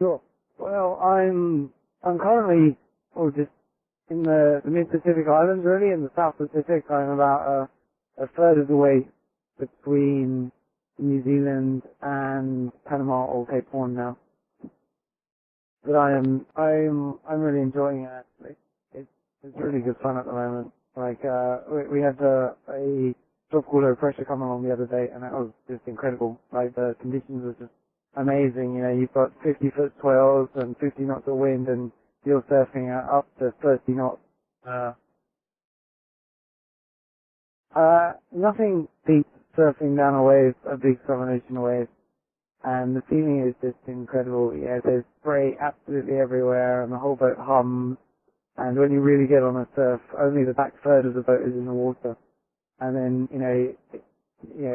Sure. Well, I'm currently just in the mid-Pacific Islands, really, in the South Pacific. I'm about a third of the way between New Zealand and Panama or Cape Horn now. But I'm really enjoying it actually. It's really good fun at the moment. Like we had a tropical low pressure come along the other day, and that was just incredible. Like the conditions were just amazing. You know, you've got 50-foot swells and 50 knots of wind, and you're surfing at up to 30 knots. Nothing beats surfing down a wave, a big Southern Ocean wave, and the feeling is just incredible. Yeah, there's spray absolutely everywhere, and the whole boat hums. And when you really get on a surf, only the back third of the boat is in the water. And then,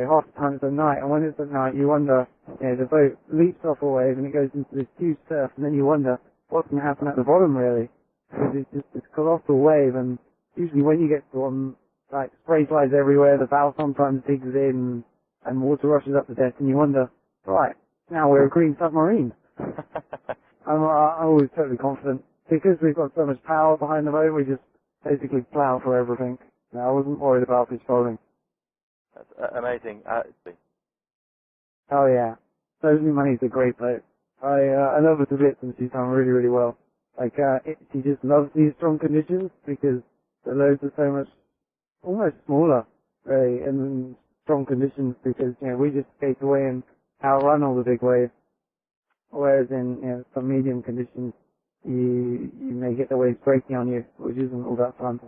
half the time it's at night, and when it's at night, you wonder, the boat leaps off a wave and it goes into this huge surf, and then you wonder what's going to happen at the bottom, really. Because it's just this colossal wave, and usually when you get to one, like, spray flies everywhere, the bow sometimes digs in, and water rushes up the deck, and you wonder, right, now we're a green submarine. I'm always totally confident. Because we've got so much power behind the boat, we just basically plow for everything. No, I wasn't worried about fish bowling. That's amazing. Oh yeah, Sophie Money's a great boat. I love her to bits, and she's done really, really well. Like, she just loves these strong conditions because the loads are so much, almost smaller, really, in strong conditions because, we just skate away and outrun all the big waves. Whereas in, some medium conditions, you may get the waves breaking on you, which isn't all that fun.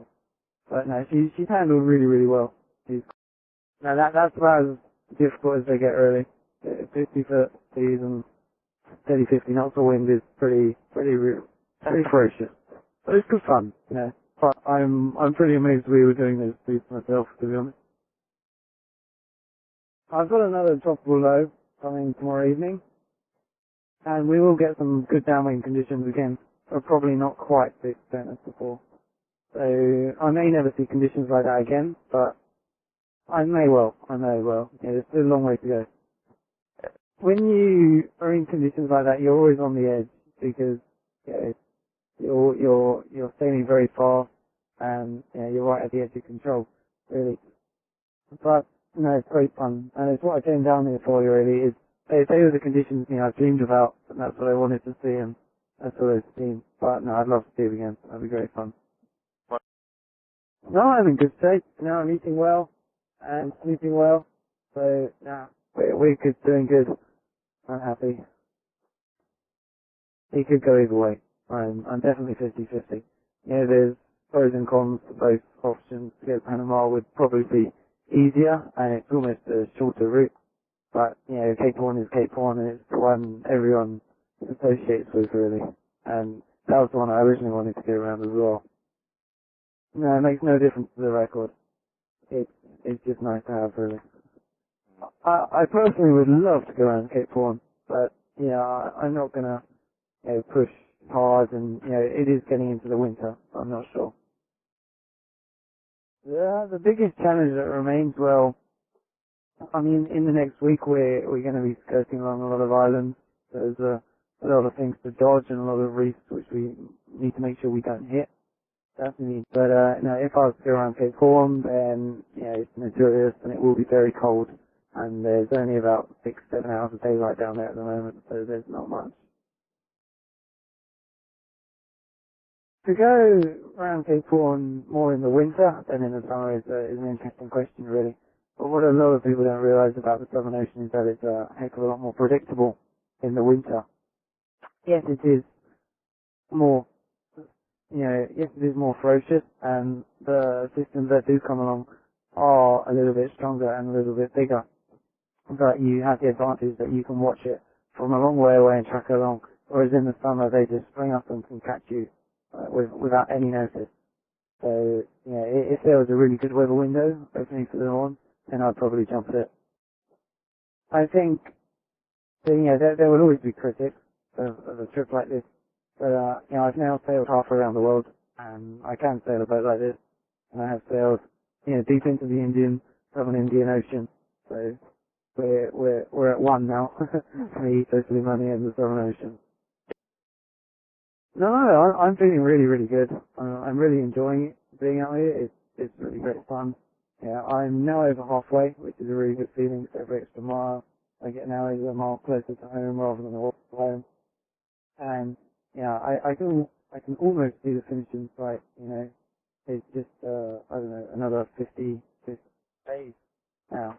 But no, she's handled really, really well. Now that's about as difficult as they get, really. 50-foot seas and steady 50 knots of wind is pretty ferocious. But it's good fun, But I'm pretty amazed we were doing those seas myself, to be honest. I've got another tropical low coming tomorrow evening, and we will get some good downwind conditions again, but probably not quite the extent as before. So I may never see conditions like that again, but I may well. There's still a long way to go. When you are in conditions like that, you're always on the edge because you're sailing very fast and you're right at the edge of control, really. But it's great fun, and it's what I came down here for. Really, is they were the conditions I dreamed about, and that's what I wanted to see, and that's what I've seen. But no, I'd love to see it again. That'd be great fun. No, I'm in good shape. Now I'm eating well and sleeping well. So, we're good, doing good. I'm happy. It could go either way. I'm definitely 50-50. There's pros and cons to both options. To go to Panama would probably be easier, and it's almost a shorter route. But, Cape Horn is Cape Horn, and it's the one everyone associates with, really. And that was the one I originally wanted to get around as well. No, it makes no difference to the record. It's just nice to have, really. I personally would love to go around Cape Horn, but I'm not gonna push hard, and it is getting into the winter. So I'm not sure. The biggest challenge that remains, well, I mean, in the next week we're going to be skirting along a lot of islands. There's a lot of things to dodge and a lot of reefs which we need to make sure we don't hit. Definitely. But if I was to go around Cape Horn, then it's notorious and it will be very cold. And there's only about 6-7 hours of daylight down there at the moment, so there's not much. To go around Cape Horn more in the winter than in the summer is an interesting question, really. But what a lot of people don't realise about the Southern Ocean is that it's a heck of a lot more predictable in the winter. Yes, it is more, yes, it is more ferocious, and the systems that do come along are a little bit stronger and a little bit bigger. But you have the advantage that you can watch it from a long way away and track along, whereas in the summer they just spring up and can catch you without any notice. So, if there was a really good weather window opening for the Horn, then I'd probably jump at it. I think, there will always be critics of a trip like this, but, I've now sailed half around the world, and I can sail a boat like this, and I have sailed, deep into the Southern Indian Ocean, so we're at one now. Me, Sophie Money, and the Southern Ocean. No, I'm feeling really, really good. I'm really enjoying it, being out here. It's really great fun. Yeah, I'm now over halfway, which is a really good feeling. So every extra mile, I get now is a mile closer to home rather than a walk home. And yeah, I can almost see the finishing sight. You know, it's just I don't know, another 50 days now.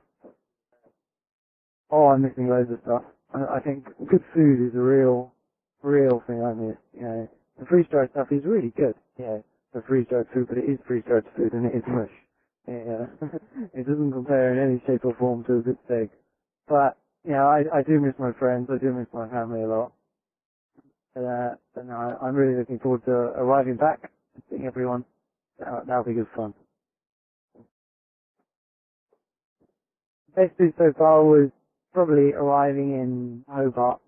Oh, I'm missing loads of stuff. I think good food is a real thing I miss. You know, the freeze-dried stuff is really good. Yeah, the freeze-dried food, but it is freeze-dried food and it is mush. Yeah, it doesn't compare in any shape or form to a good steak. But, you know, I do miss my friends, I do miss my family a lot. But no, I'm really looking forward to arriving back and seeing everyone. That'll be good fun. Best food so far was probably arriving in Hobart,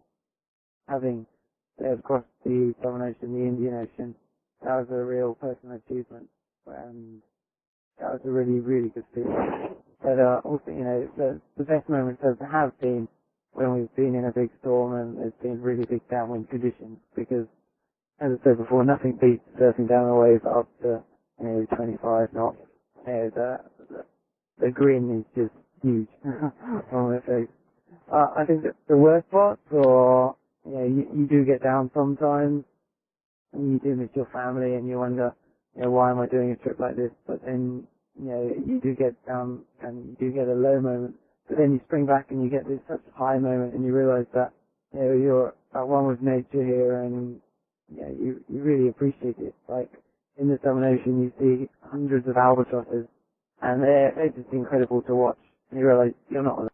having sailed across the Southern Ocean, the Indian Ocean. That was a real personal achievement, and that was a really, really good feeling. But also, you know, the best moments have been when we've been in a big storm and there's been really big downwind conditions, because, as I said before, nothing beats surfing down a wave up to, you know, 25 knots. You know, the grin is just huge on my face. I think that the worst parts are, you know, you do get down sometimes, and you do miss your family, and you wonder, you know, why am I doing a trip like this? But then, you know, you do get down, and you do get a low moment, but then you spring back and you get this such high moment, and you realise that, you know, you're at one with nature here, and, you know, you really appreciate it. Like, in the Southern Ocean, you see hundreds of albatrosses, and they're just incredible to watch, and you realise you're not alone.